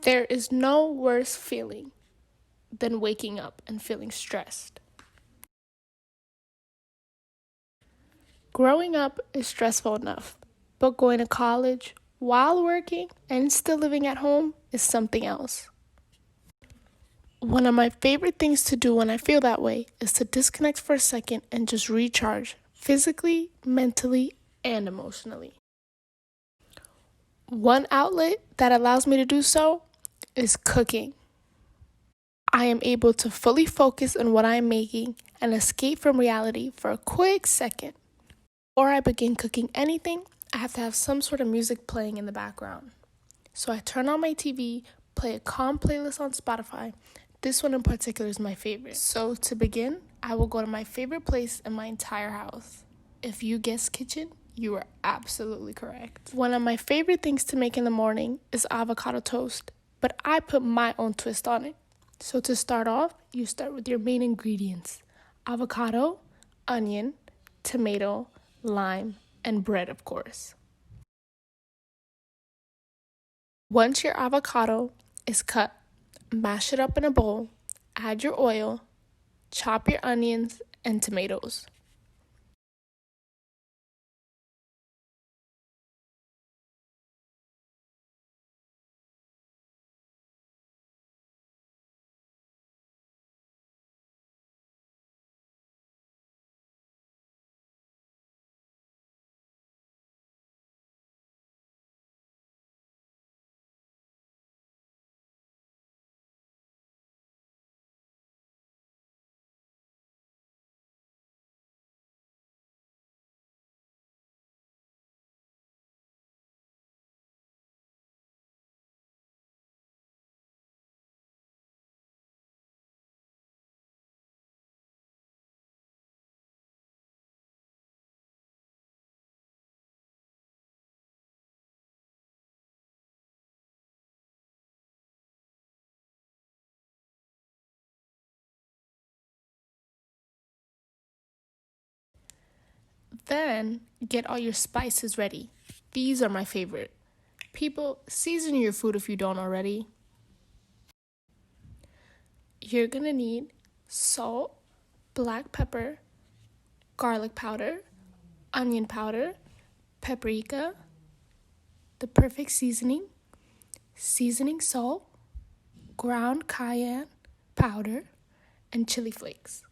There is no worse feeling than waking up and feeling stressed. Growing up is stressful enough, but going to college while working and still living at home is something else. One of my favorite things to do when I feel that way is to disconnect for a second and just recharge physically, mentally, and emotionally. One outlet that allows me to do so is cooking. I am able to fully focus on what I am making and escape from reality for a quick second. Before I begin cooking anything, I have to have some sort of music playing in the background. So I turn on my TV, play a calm playlist on Spotify. This one in particular is my favorite. So to begin, I will go to my favorite place in my entire house. If you guessed kitchen, you are absolutely correct. One of my favorite things to make in the morning is avocado toast, but I put my own twist on it. So to start off, you start with your main ingredients: avocado, onion, tomato, lime, and bread, of course. Once your avocado is cut, mash it up in a bowl, add your oil, chop your onions and tomatoes. Then get all your spices ready. These are my favorite. People, season your food if you don't already. You're gonna need salt, black pepper, garlic powder, onion powder, paprika, the perfect seasoning, seasoning salt, ground cayenne powder, and chili flakes.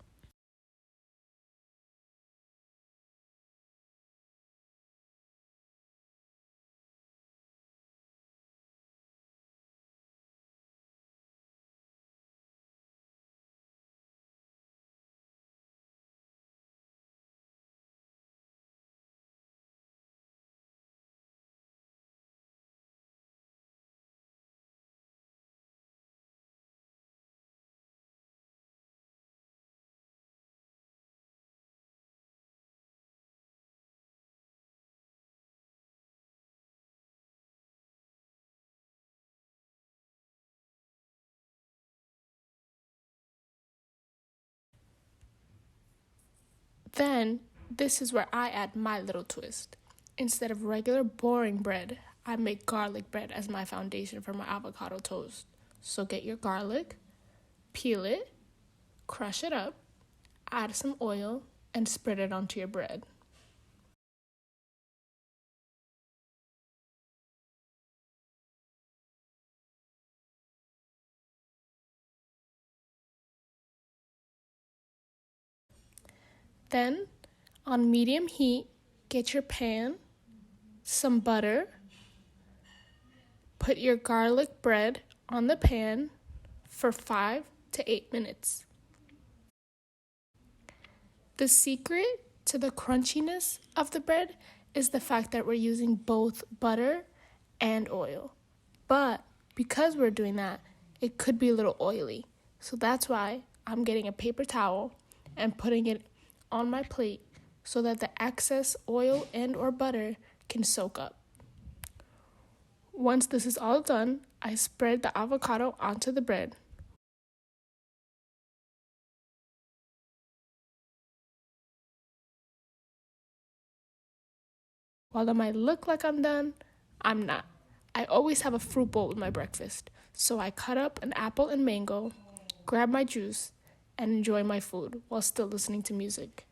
Then, this is where I add my little twist. Instead of regular boring bread, I make garlic bread as my foundation for my avocado toast. So get your garlic, peel it, crush it up, add some oil, and spread it onto your bread. Then, on medium heat, get your pan, some butter, put your garlic bread on the pan for 5 to 8 minutes. The secret to the crunchiness of the bread is the fact that we're using both butter and oil. But because we're doing that, it could be a little oily. So that's why I'm getting a paper towel and putting it on my plate so that the excess oil and or butter can soak up. Once this is all done, I spread the avocado onto the bread. While it might look like I'm done, I'm not. I always have a fruit bowl with my breakfast, so I cut up an apple and mango, grab my juice, and enjoy my food while still listening to music.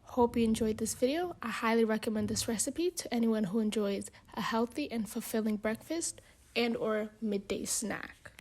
Hope you enjoyed this video. I highly recommend this recipe to anyone who enjoys a healthy and fulfilling breakfast and or midday snack.